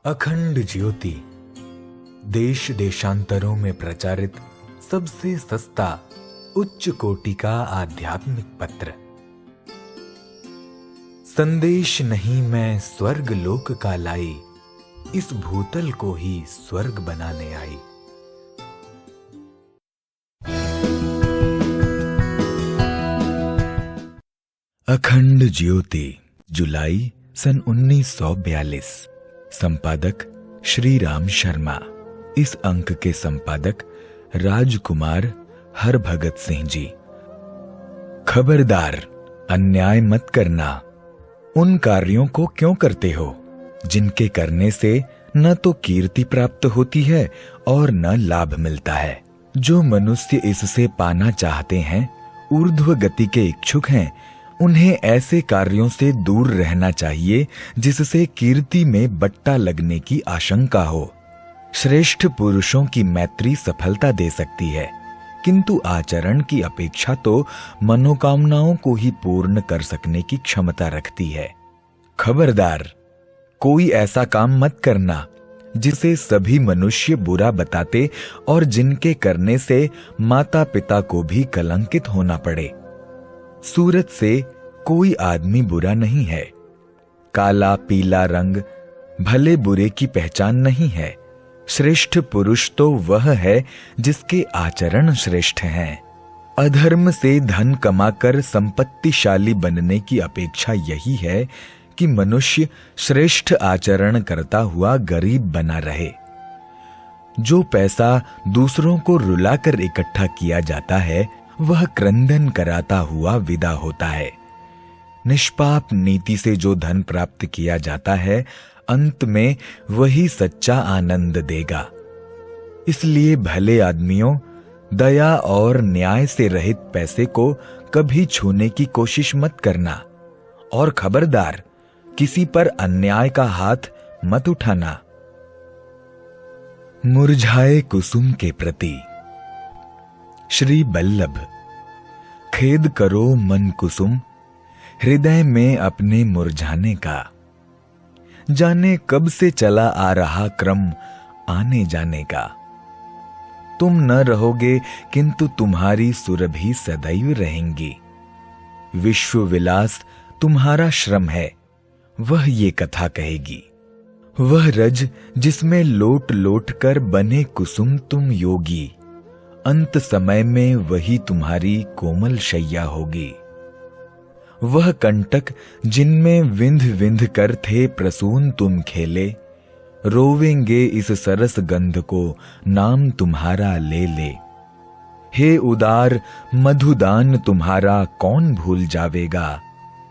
अखंड ज्योति देश देशांतरों में प्रचारित सबसे सस्ता उच्च कोटि का आध्यात्मिक पत्र। संदेश नहीं मैं स्वर्ग लोक का लाई, इस भूतल को ही स्वर्ग बनाने आई। अखंड ज्योति, जुलाई सन 1942। संपादक श्री राम शर्मा। इस अंक के संपादक राजकुमार हरभगत सिंह जी। खबरदार, अन्याय मत करना। उन कार्यों को क्यों करते हो जिनके करने से न तो कीर्ति प्राप्त होती है और न लाभ मिलता है। जो मनुष्य इससे पाना चाहते हैं, ऊर्ध्व गति के इच्छुक हैं, उन्हें ऐसे कार्यों से दूर रहना चाहिए जिससे कीर्ति में बट्टा लगने की आशंका हो। श्रेष्ठ पुरुषों की मैत्री सफलता दे सकती है, किंतु आचरण की अपेक्षा तो मनोकामनाओं को ही पूर्ण कर सकने की क्षमता रखती है। खबरदार, कोई ऐसा काम मत करना जिसे सभी मनुष्य बुरा बताते और जिनके करने से माता पिता को भी कलंकित होना पड़े। सूरत से कोई आदमी बुरा नहीं है। काला पीला रंग भले बुरे की पहचान नहीं है। श्रेष्ठ पुरुष तो वह है जिसके आचरण श्रेष्ठ हैं। अधर्म से धन कमाकर संपत्तिशाली बनने की अपेक्षा यही है कि मनुष्य श्रेष्ठ आचरण करता हुआ गरीब बना रहे। जो पैसा दूसरों को रुलाकर इकट्ठा किया जाता है, वह क्रंदन कराता हुआ विदा होता है। निष्पाप नीति से जो धन प्राप्त किया जाता है, अंत में वही सच्चा आनंद देगा। इसलिए भले आदमियों, दया और न्याय से रहित पैसे को कभी छूने की कोशिश मत करना। और खबरदार, किसी पर अन्याय का हाथ मत उठाना। मुरझाए कुसुम के प्रति। श्री बल्लभ। खेद करो मन कुसुम, हृदय में अपने मुरझाने का। जाने कब से चला आ रहा क्रम आने जाने का। तुम न रहोगे, किंतु तुम्हारी सुरभि सदैव रहेंगी। विश्व विलास तुम्हारा श्रम है, वह ये कथा कहेगी। वह रज जिसमें लोट लोट कर बने कुसुम तुम योगी, अंत समय में वही तुम्हारी कोमल शैया होगी। वह कंटक जिनमें विंध विंध कर थे प्रसून तुम खेले, रोवेंगे इस सरस गंध को नाम तुम्हारा ले ले। हे उदार मधुदान तुम्हारा कौन भूल जावेगा,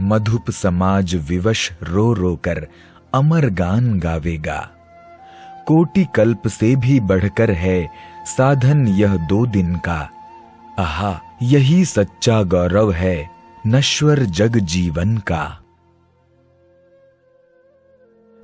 मधुप समाज विवश रो रो कर अमर गान गावेगा। कोटि कल्प से भी बढ़कर है साधन यह 2 दिन का। आहा, यही सच्चा गौरव है नश्वर जग जीवन का।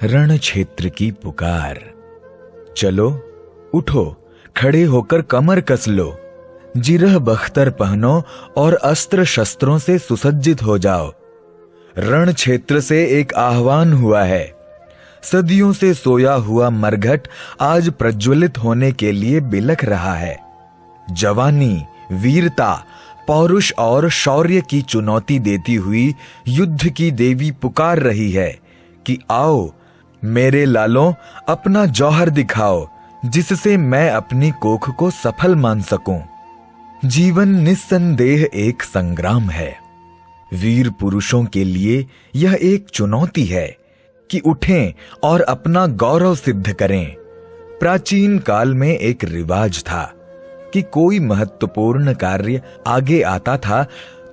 रण क्षेत्र की पुकार। चलो उठो, खड़े होकर कमर कस लो, जिरह बख्तर पहनो और अस्त्र शस्त्रों से सुसज्जित हो जाओ। रण क्षेत्र से एक आह्वान हुआ है। सदियों से सोया हुआ मरघट आज प्रज्वलित होने के लिए बिलख रहा है। जवानी, वीरता, पौरुष और शौर्य की चुनौती देती हुई युद्ध की देवी पुकार रही है कि आओ मेरे लालों, अपना जौहर दिखाओ, जिससे मैं अपनी कोख को सफल मान सकूं। जीवन निस्संदेह एक संग्राम है। वीर पुरुषों के लिए यह एक चुनौती है कि उठें और अपना गौरव सिद्ध करें। प्राचीन काल में एक रिवाज था कि कोई महत्वपूर्ण कार्य आगे आता था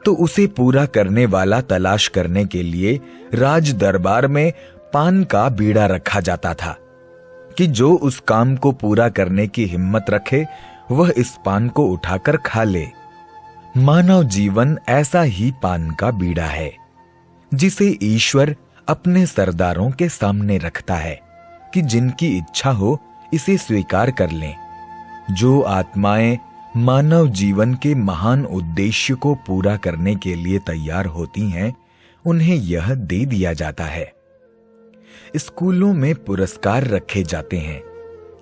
तो उसे पूरा करने वाला तलाश करने के लिए राज दरबार में पान का बीड़ा रखा जाता था कि जो उस काम को पूरा करने की हिम्मत रखे, वह इस पान को उठाकर खा ले। मानव जीवन ऐसा ही पान का बीड़ा है, जिसे ईश्वर अपने सरदारों के सामने रखता है कि जिनकी इच्छा हो इसे स्वीकार कर लें। जो आत्माएं मानव जीवन के महान उद्देश्य को पूरा करने के लिए तैयार होती हैं, उन्हें यह दे दिया जाता है। स्कूलों में पुरस्कार रखे जाते हैं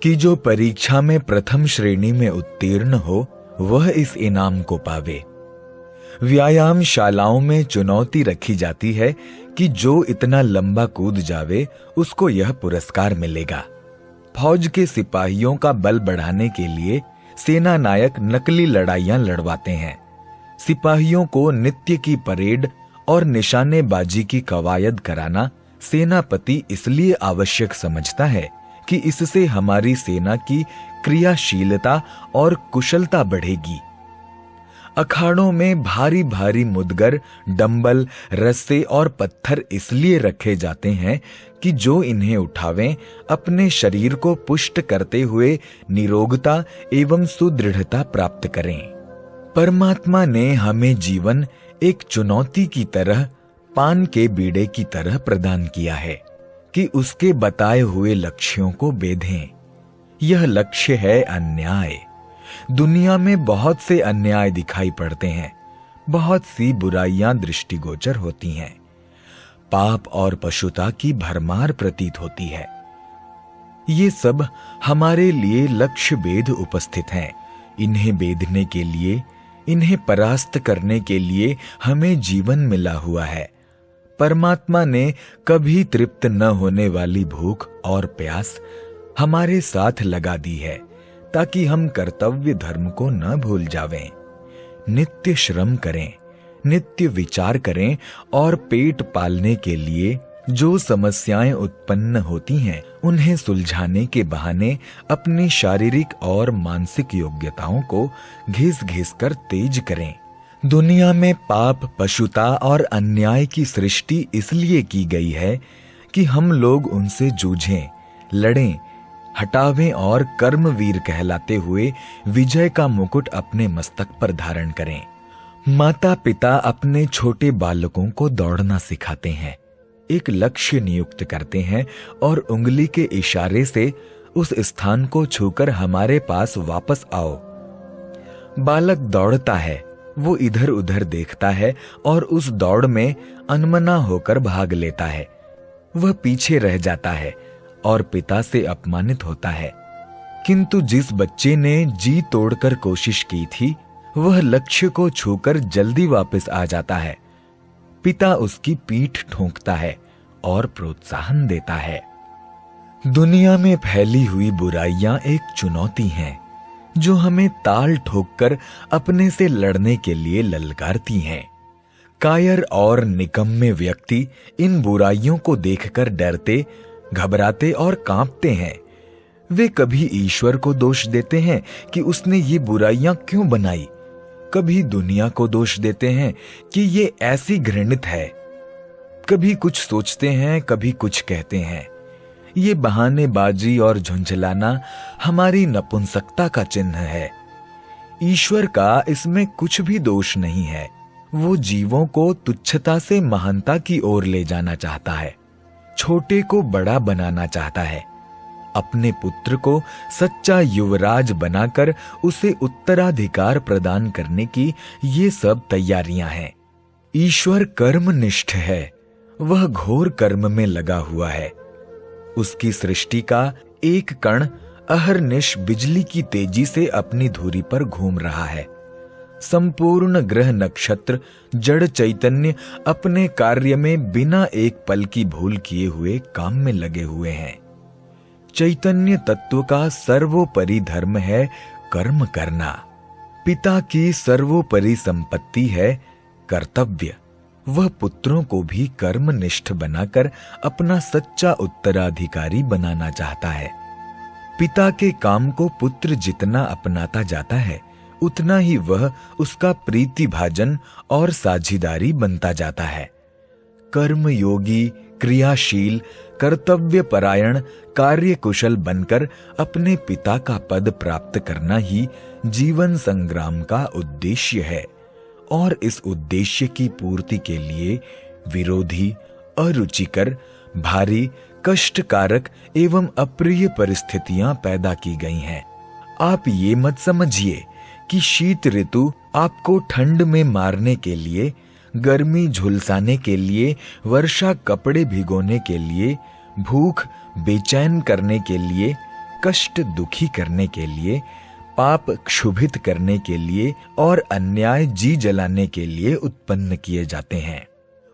कि जो परीक्षा में प्रथम श्रेणी में उत्तीर्ण हो वह इस इनाम को पावे। व्यायाम शालाओं में चुनौती रखी जाती है कि जो इतना लंबा कूद जावे उसको यह पुरस्कार मिलेगा। फौज के सिपाहियों का बल बढ़ाने के लिए सेना नायक नकली लड़ाइयां लड़वाते हैं। सिपाहियों को नित्य की परेड और निशानेबाजी की कवायद कराना सेनापति इसलिए आवश्यक समझता है कि इससे हमारी सेना की क्रियाशीलता और कुशलता बढ़ेगी। अखाड़ों में भारी भारी मुदगर, डंबल, रस्से और पत्थर इसलिए रखे जाते हैं कि जो इन्हें उठावें अपने शरीर को पुष्ट करते हुए निरोगता एवं सुदृढ़ता प्राप्त करें। परमात्मा ने हमें जीवन एक चुनौती की तरह, पान के बीड़े की तरह प्रदान किया है कि उसके बताए हुए लक्ष्यों को बेधें। यह लक्ष्य है अन्याय। दुनिया में बहुत से अन्याय दिखाई पड़ते हैं, बहुत सी बुराइयां दृष्टिगोचर होती हैं, पाप और पशुता की भरमार प्रतीत होती है। ये सब हमारे लिए लक्ष्य भेद उपस्थित हैं। इन्हें बेधने के लिए, इन्हें परास्त करने के लिए हमें जीवन मिला हुआ है। परमात्मा ने कभी तृप्त न होने वाली भूख और प्यास हमारे साथ लगा दी है ताकि हम कर्तव्य धर्म को न भूल जावें। नित्य श्रम करें, नित्य विचार करें और पेट पालने के लिए जो समस्याएं उत्पन्न होती हैं उन्हें सुलझाने के बहाने अपनी शारीरिक और मानसिक योग्यताओं को घिस घिस कर तेज करें। दुनिया में पाप, पशुता और अन्याय की सृष्टि इसलिए की गई है कि हम लोग उनसे जूझें, लड़ें, हटावें और कर्मवीर कहलाते हुए विजय का मुकुट अपने मस्तक पर धारण करें। माता पिता अपने छोटे बालकों को दौड़ना सिखाते हैं, एक लक्ष्य नियुक्त करते हैं और उंगली के इशारे से उस स्थान को छूकर हमारे पास वापस आओ। बालक दौड़ता है, वो इधर उधर देखता है और उस दौड़ में अनमना होकर भाग लेता है। वह पीछे रह जाता है और पिता से अपमानित होता है। किंतु जिस बच्चे ने जी तोड़कर कोशिश की थी वह लक्ष्य को छूकर जल्दी वापस आ जाता है। पिता उसकी पीठ ठोंकता है और प्रोत्साहन देता है। दुनिया में फैली हुई बुराइयां एक चुनौती हैं जो हमें ताल ठोककर अपने से लड़ने के लिए ललकारती हैं। कायर और निकम्मे व्यक्ति इन बुराइयों को देखकर डरते, घबराते और कांपते हैं। वे कभी ईश्वर को दोष देते हैं कि उसने ये बुराइयां क्यों बनाई, कभी दुनिया को दोष देते हैं कि ये ऐसी घृणित है। कभी कुछ सोचते हैं, कभी कुछ कहते हैं। ये बहानेबाजी और झुंझलाना हमारी नपुंसकता का चिन्ह है। ईश्वर का इसमें कुछ भी दोष नहीं है। वो जीवों को तुच्छता से महानता की ओर ले जाना चाहता है, छोटे को बड़ा बनाना चाहता है, अपने पुत्र को सच्चा युवराज बनाकर उसे उत्तराधिकार प्रदान करने की ये सब तैयारियां हैं। ईश्वर कर्मनिष्ठ है, वह घोर कर्म में लगा हुआ है। उसकी सृष्टि का एक कण अहरनिश बिजली की तेजी से अपनी धुरी पर घूम रहा है। संपूर्ण ग्रह नक्षत्र जड़ चैतन्य अपने कार्य में बिना एक पल की भूल किए हुए काम में लगे हुए हैं। चैतन्य तत्व का सर्वोपरि धर्म है कर्म करना। पिता की सर्वोपरि संपत्ति है कर्तव्य। वह पुत्रों को भी कर्मनिष्ठ बनाकर अपना सच्चा उत्तराधिकारी बनाना चाहता है। पिता के काम को पुत्र जितना अपनाता जाता है उतना ही वह उसका प्रीतिभाजन और साझीदारी बनता जाता है। कर्मयोगी, क्रियाशील, कर्तव्य परायण, कार्यकुशल बनकर अपने पिता का पद प्राप्त करना ही जीवन संग्राम का उद्देश्य है। और इस उद्देश्य की पूर्ति के लिए विरोधी, अरुचिकर, भारी, कष्टकारक एवं अप्रिय परिस्थितियां पैदा की गई हैं। आप ये मत समझिए कि शीत ऋतु आपको ठंड में मारने के लिए, गर्मी झुलसाने के लिए, वर्षा कपड़े भिगोने के लिए, भूख बेचैन करने के लिए, कष्ट दुखी करने के लिए, पाप क्षुभित करने के लिए और अन्याय जी जलाने के लिए उत्पन्न किए जाते हैं।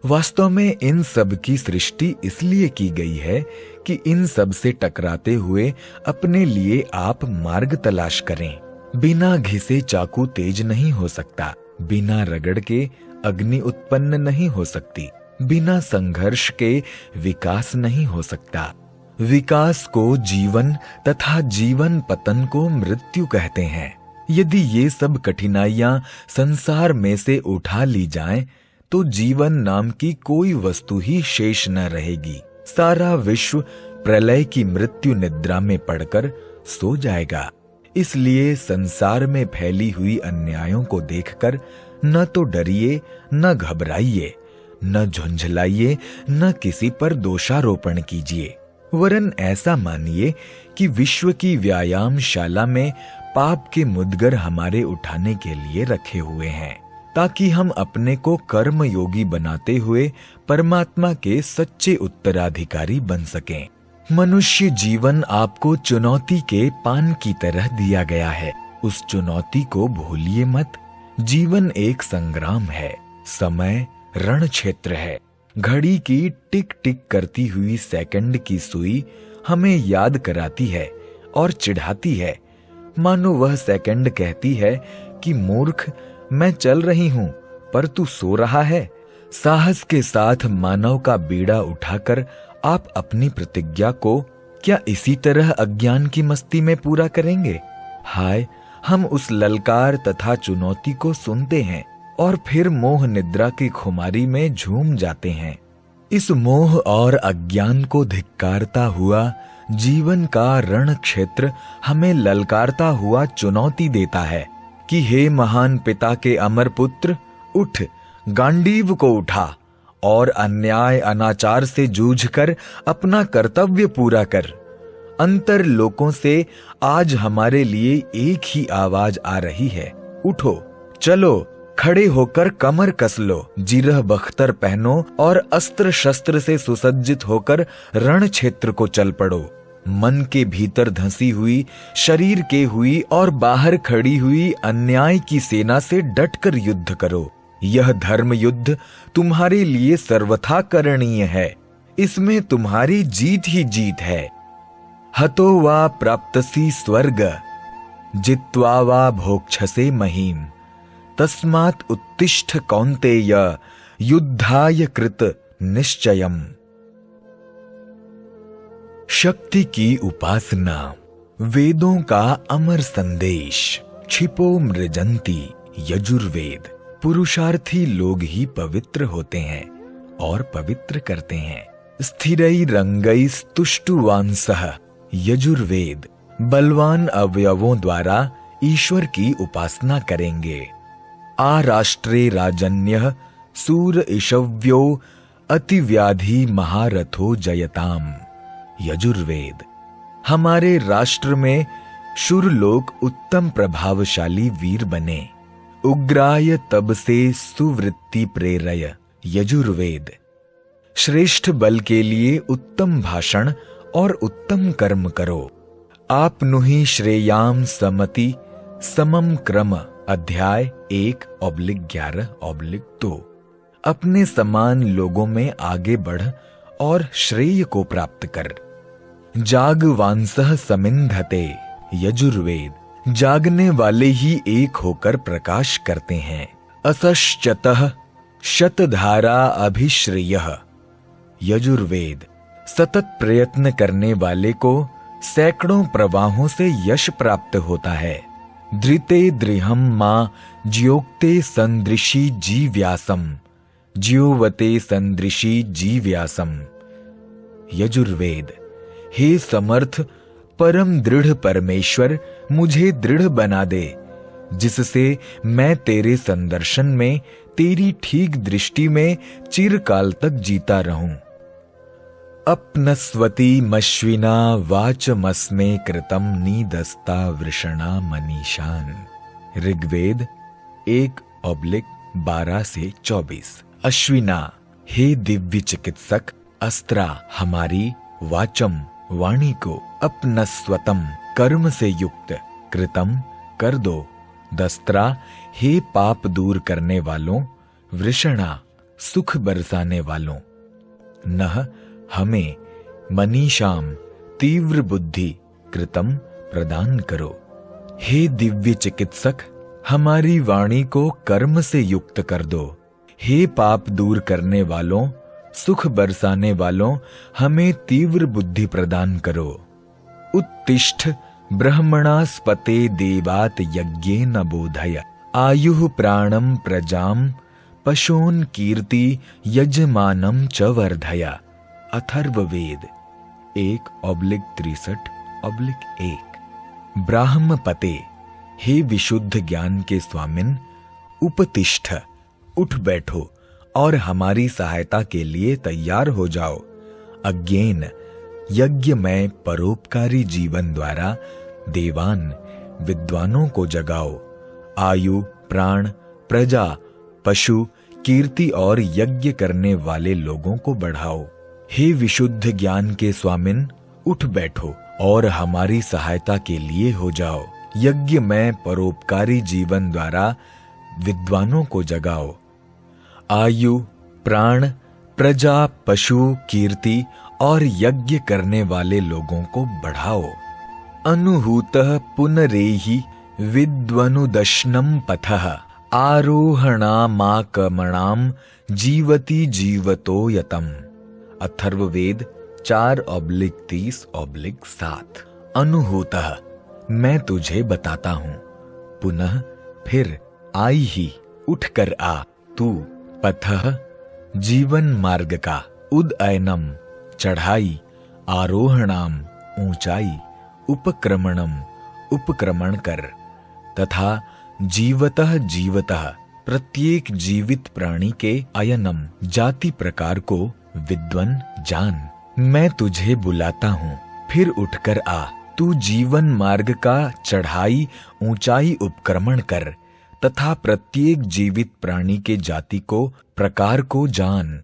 वास्तव में इन सब की सृष्टि इसलिए की गई है कि इन सब से टकराते हुए अपने लिए आप मार्ग तलाश करें। बिना घिसे चाकू तेज नहीं हो सकता, बिना रगड़ के अग्नि उत्पन्न नहीं हो सकती, बिना संघर्ष के विकास नहीं हो सकता। विकास को जीवन तथा जीवन पतन को मृत्यु कहते हैं। यदि ये सब कठिनाइयां संसार में से उठा ली जाएं, तो जीवन नाम की कोई वस्तु ही शेष न रहेगी। सारा विश्व प्रलय की मृत्यु निद्रा में पड़कर सो जाएगा। इसलिए संसार में फैली हुई अन्यायों को देखकर न तो डरिए, न घबराइए, न झुंझलाइए, न किसी पर दोषारोपण कीजिए, वरन ऐसा मानिए कि विश्व की व्यायामशाला में पाप के मुद्गर हमारे उठाने के लिए रखे हुए हैं, ताकि हम अपने को कर्म योगी बनाते हुए परमात्मा के सच्चे उत्तराधिकारी बन सकें। मनुष्य जीवन आपको चुनौती के पान की तरह दिया गया है। उस चुनौती को भूलिए मत। जीवन एक संग्राम है, समय रण क्षेत्र है। घड़ी की टिक टिक करती हुई सेकंड की सुई हमें याद कराती है और चिढ़ाती है, मानो वह सेकंड कहती है कि मूर्ख, मैं चल रही हूं पर तू सो रहा है। साहस के साथ मानव का बीड़ा उठाकर आप अपनी प्रतिज्ञा को क्या इसी तरह अज्ञान की मस्ती में पूरा करेंगे? हाय, हम उस ललकार तथा चुनौती को सुनते हैं और फिर मोह निद्रा की खुमारी में झूम जाते हैं। इस मोह और अज्ञान को धिक्कारता हुआ जीवन का रण क्षेत्र हमें ललकारता हुआ चुनौती देता है कि हे महान पिता के अमर पुत्र, उठ, गांडीव को उठा और अन्याय अनाचार से जूझकर अपना कर्तव्य पूरा कर। अंतर लोकों से आज हमारे लिए एक ही आवाज आ रही है, उठो, चलो, खड़े होकर कमर कस लो, जिरह बख्तर पहनो और अस्त्र शस्त्र से सुसज्जित होकर रण क्षेत्र को चल पड़ो। मन के भीतर धंसी हुई, शरीर के हुई और बाहर खड़ी हुई अन्याय की सेना से डटकर युद्ध करो। यह धर्म युद्ध तुम्हारे लिए सर्वथा करणीय है। इसमें तुम्हारी जीत ही जीत है। हतो वा प्राप्तसी स्वर्ग, जित्वा वा भोक्षसे महीम, तस्मात् उत्तिष्ठ कौन्तेय, युद्धाय कृत निश्चयम्। शक्ति की उपासना, वेदों का अमर संदेश। क्षिपो मृजंती यजुर्वेद। पुरुषार्थी लोग ही पवित्र होते हैं और पवित्र करते हैं। स्थिरै रंगै स्तुष्टुवांसः यजुर्वेद। बलवान अवयवों द्वारा ईश्वर की उपासना करेंगे। आराष्ट्रे राजन्यः सूर इषव्यो अतिव्याधि महारथो जयताम यजुर्वेद। हमारे राष्ट्र में शूर लोग उत्तम प्रभावशाली वीर बने। उग्राय तब से सुवृत्ति प्रेरय यजुर्वेद। श्रेष्ठ बल के लिए उत्तम भाषण और उत्तम कर्म करो। आप नुहि श्रेयाम समति समम क्रम। अध्याय 1/11/2। अपने समान लोगों में आगे बढ़ और श्रेय को प्राप्त कर। जागवांसः समिन्धते यजुर्वेद। जागने वाले ही एक होकर प्रकाश करते हैं। असश्चतः शतधारा अभिश्रेयः यजुर्वेद। सतत प्रयत्न करने वाले को सैकड़ों प्रवाहों से यश प्राप्त होता है। धृते दृहम मां ज्योक्ते संदृशी जीव्यासम, ज्योवते संदृशी जीव्यासम यजुर्वेद। हे समर्थ परम दृढ़ परमेश्वर, मुझे दृढ़ बना दे, जिससे मैं तेरे संदर्शन में, तेरी ठीक दृष्टि में चिरकाल तक जीता रहूं। अपनस्वती मश्विना वाचमस्मे कृतम नीदस्ता वृषणा मनीषान ऋग्वेद 1/12-24। अश्विना, हे दिव्य चिकित्सक, अस्त्रा, हमारी वाचम वाणी को अपनस्वतम कर्म से युक्त कृतम कर दो। दस्त्रा हे पाप दूर करने वालों, वृषणा सुख बरसाने वालों। नह हमें मनीषाम तीव्र बुद्धि कृतम प्रदान करो। हे दिव्य चिकित्सक, हमारी वाणी को कर्म से युक्त कर दो। हे पाप दूर करने वालों, सुख बरसाने वालों, हमें तीव्र बुद्धि प्रदान करो। उत्तिष्ठ ब्रह्मणास्पते देवात यज्ञेन बोधय। आयुः प्राणम प्रजाम पशून् कीर्ति यजमानम च वर्धय। अथर्ववेद 1/63/1। ब्राह्मपते, हे विशुद्ध ज्ञान के स्वामिन, उपतिष्ठ उठ बैठो और हमारी सहायता के लिए तैयार हो जाओ। अज्ञेन यज्ञ में परोपकारी जीवन द्वारा देवान विद्वानों को जगाओ। आयु प्राण प्रजा पशु कीर्ति और यज्ञ करने वाले लोगों को बढ़ाओ। हे विशुद्ध ज्ञान के स्वामिन, उठ बैठो और हमारी सहायता के लिए हो जाओ। यज्ञ में परोपकारी जीवन द्वारा विद्वानों को जगाओ। आयु प्राण प्रजा पशु कीर्ति और यज्ञ करने वाले लोगों को बढ़ाओ। अनुहूतः पुनरेहि विद्वनुदशनम पथः आरोहणामाकमणाम जीवति जीवतो यतम। अथर्ववेद 4/30/7। अनुहूतः मैं तुझे बताता हूं, पुनः फिर आई ही उठकर आ तू, पथः जीवन मार्ग का, उदयनम चढ़ाई, आरोहणाम ऊंचाई, उपक्रमणम उपक्रमण कर, तथा जीवतः जीवतः प्रत्येक जीवित प्राणी के अयनम जाति प्रकार को विद्वन जान। मैं तुझे बुलाता हूँ, फिर उठकर आ तू जीवन मार्ग का चढ़ाई ऊंचाई उपक्रमण कर, तथा प्रत्येक जीवित प्राणी के जाति को प्रकार को जान।